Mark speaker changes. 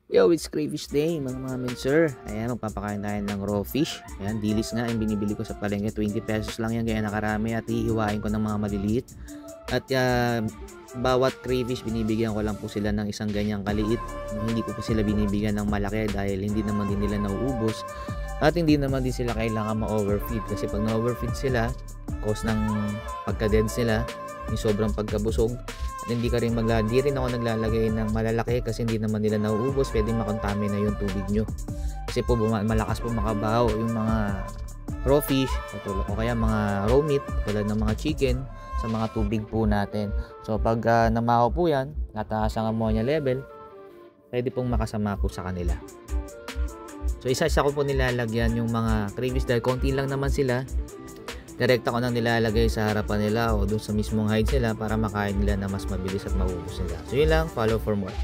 Speaker 1: Yo, it's crayfish day mga mamin sir. Ayan, magpapakain tayo ng raw fish. Ayan, dilis nga yung binibili ko sa palengke. 20 pesos lang yan, kaya nakarami. At hihiwain ko ng mga maliliit. At bawat crayfish binibigyan ko lang po sila ng isang ganyang kaliit. Hindi ko po sila binibigyan ng malaki dahil hindi naman din nila nauubos. At hindi naman din sila kailangan ma-overfeed. Kasi pag na-overfeed sila, cause ng pagka-dead sila, yung sobrang pagkabusog. At hindi rin ako naglalagay ng malalaki kasi hindi naman nila nauubos, pwedeng makontamin na yung tubig nyo. Kasi po malakas po makabaho yung mga raw fish o kaya mga raw meat tulad ng mga chicken sa mga tubig po natin. So pag namaho po yan, nataas ang ammonia level, pwede pong makasama po sa kanila. So isa-isa ko po nilalagyan yung mga crayfish dahil konti lang naman sila. Direkta ko nang nilalagay sa harapan nila o doon sa mismong hide nila para makain nila na mas mabilis at maubos nila. So yun lang, follow for more.